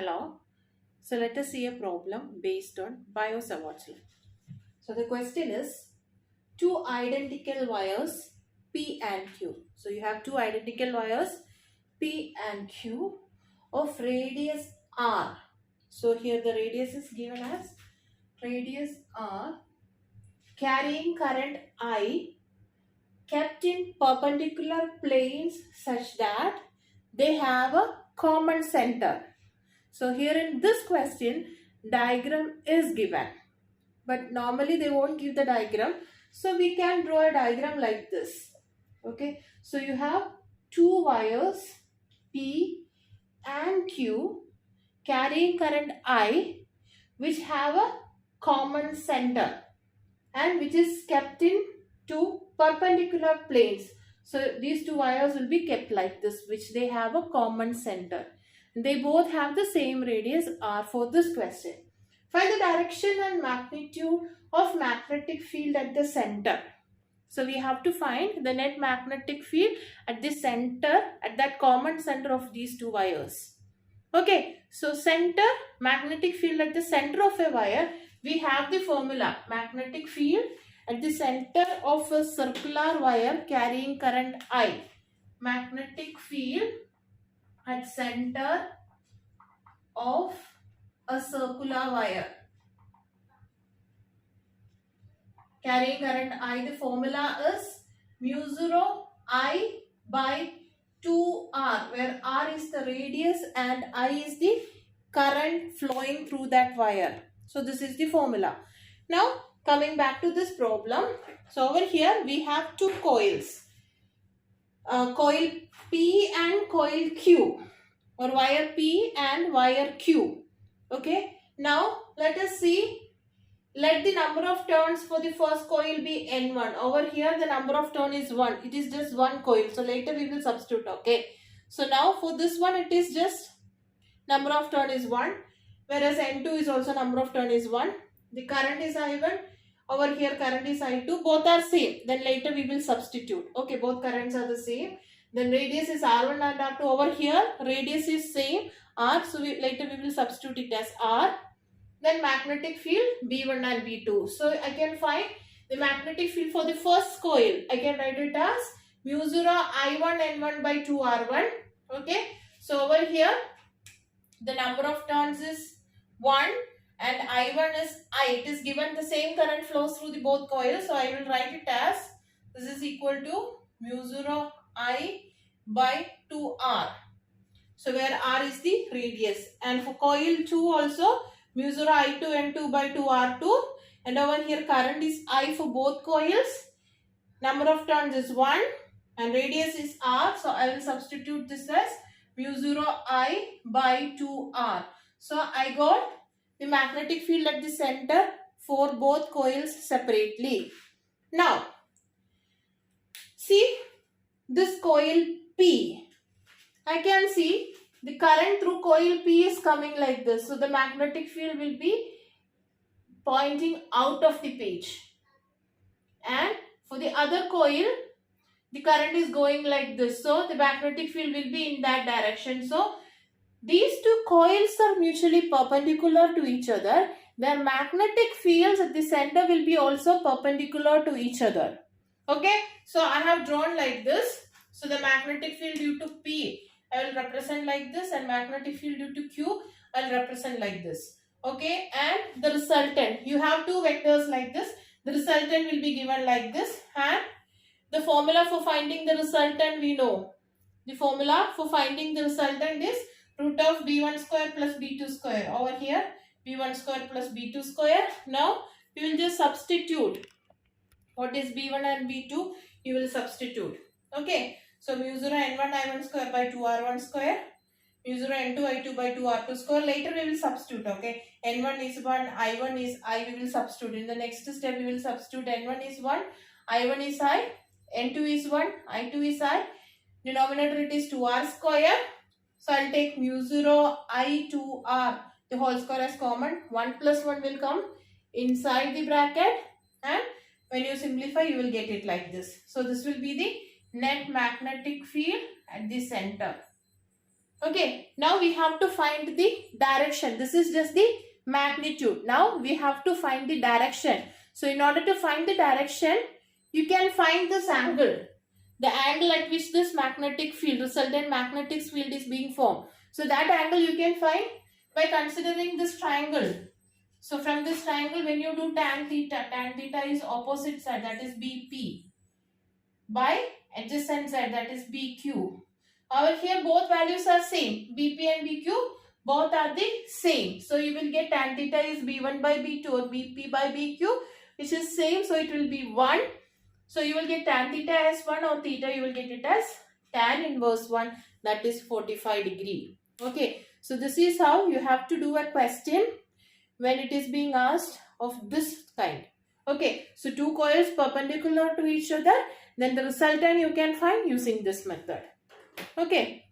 Hello. So let us see a problem based on bio-savarts law. So the question is two identical wires P and Q. So you have two identical wires P and Q of radius R. So here the radius is given as radius R carrying current I kept in perpendicular planes such that they have a common center. So here in this question, diagram is given. But normally they won't give the diagram. So we can draw a diagram like this. Okay. So you have two wires P and Q carrying current I which have a common center and which is kept in two perpendicular planes. So these two wires will be kept like this, which they have a common center. They both have the same radius R for this question. Find the direction and magnitude of magnetic field at the center. So we have to find the net magnetic field at the center, at that common center of these two wires. Okay, so center, magnetic field at the center of a wire, we have the formula. Magnetic field at the center of a circular wire carrying current I. Magnetic field at center of a circular wire carrying current I. The formula is mu 0 I by 2R, where R is the radius and I is the current flowing through that wire. So this is the formula. Now coming back to this problem. So over here we have two coils. Coil P and coil Q, or wire P and wire Q. Okay. Now let us see. Let the number of turns for the first coil be N1. Over here the number of turn is 1. It is just one coil. So later we will substitute. Okay. So now for this one it is just number of turn is 1. Whereas N2 is also number of turn is 1. The current is I1. Over here current is I2. Both are same. Then later we will substitute. Okay. Both currents are the same. Then radius is R1 and R2. Over here radius is same R. So later we will substitute it as R. Then magnetic field B1 and B2. So I can find the magnetic field for the first coil. I can write it as mu 0 I1 N1 by 2 R1. Okay. So over here the number of turns is 1 and I1 is I. It is given the same current flows through the both coils. So I will write it as this is equal to mu 0 I by 2R. So where R is the radius. And for coil 2 also mu 0 I2 N2 by 2 R2, and over here current is I for both coils. Number of turns is 1 and radius is R. So I will substitute this as mu 0 I by 2 R. So I got the magnetic field at the center for both coils separately. Now see this coil P. I can see the current through coil P is coming like this. So the magnetic field will be pointing out of the page. And for the other coil, the current is going like this. So the magnetic field will be in that direction. So these two coils are mutually perpendicular to each other. Their magnetic fields at the center will be also perpendicular to each other. Okay. So I have drawn like this. So the magnetic field due to P I will represent like this, and magnetic field due to Q I will represent like this. Okay, and the resultant, you have two vectors like this. The resultant will be given like this, and the formula for finding the resultant we know. The formula for finding the resultant is root of B1 square plus B2 square. Over here B1 square plus B2 square. Now we will just substitute. What is B1 and B2? You will substitute. Okay. So mu 0 N1 I1 square by 2 R1 square. Mu 0 N2 I2 by 2 R2 square. Later we will substitute. Okay. N1 is 1. I1 is I. We will substitute. In the next step we will substitute. N1 is 1. I1 is I. N2 is 1. I2 is I. Denominator it is 2R square. So I will take mu 0 I 2R. The whole square as common. 1 plus 1 will come inside the bracket. And when you simplify you will get it like this. So this will be the net magnetic field at the center. Okay, now we have to find the direction. This is just the magnitude. Now we have to find the direction. So in order to find the direction, you can find this angle. The angle at which this magnetic field, resultant magnetic field is being formed. So that angle you can find by considering this triangle. So from this triangle, when you do tan theta is opposite side, that is BP, by adjacent side, that is BQ. Over here both values are same. BP and BQ both are the same. So you will get tan theta is B1 by B2 or BP by BQ, which is same. So it will be 1. So you will get tan theta as 1, or theta you will get it as tan inverse 1, that is 45 degree. Okay. So this is how you have to do a question when it is being asked of this kind. Okay. So two coils perpendicular to each other, then the resultant you can find using this method. Okay.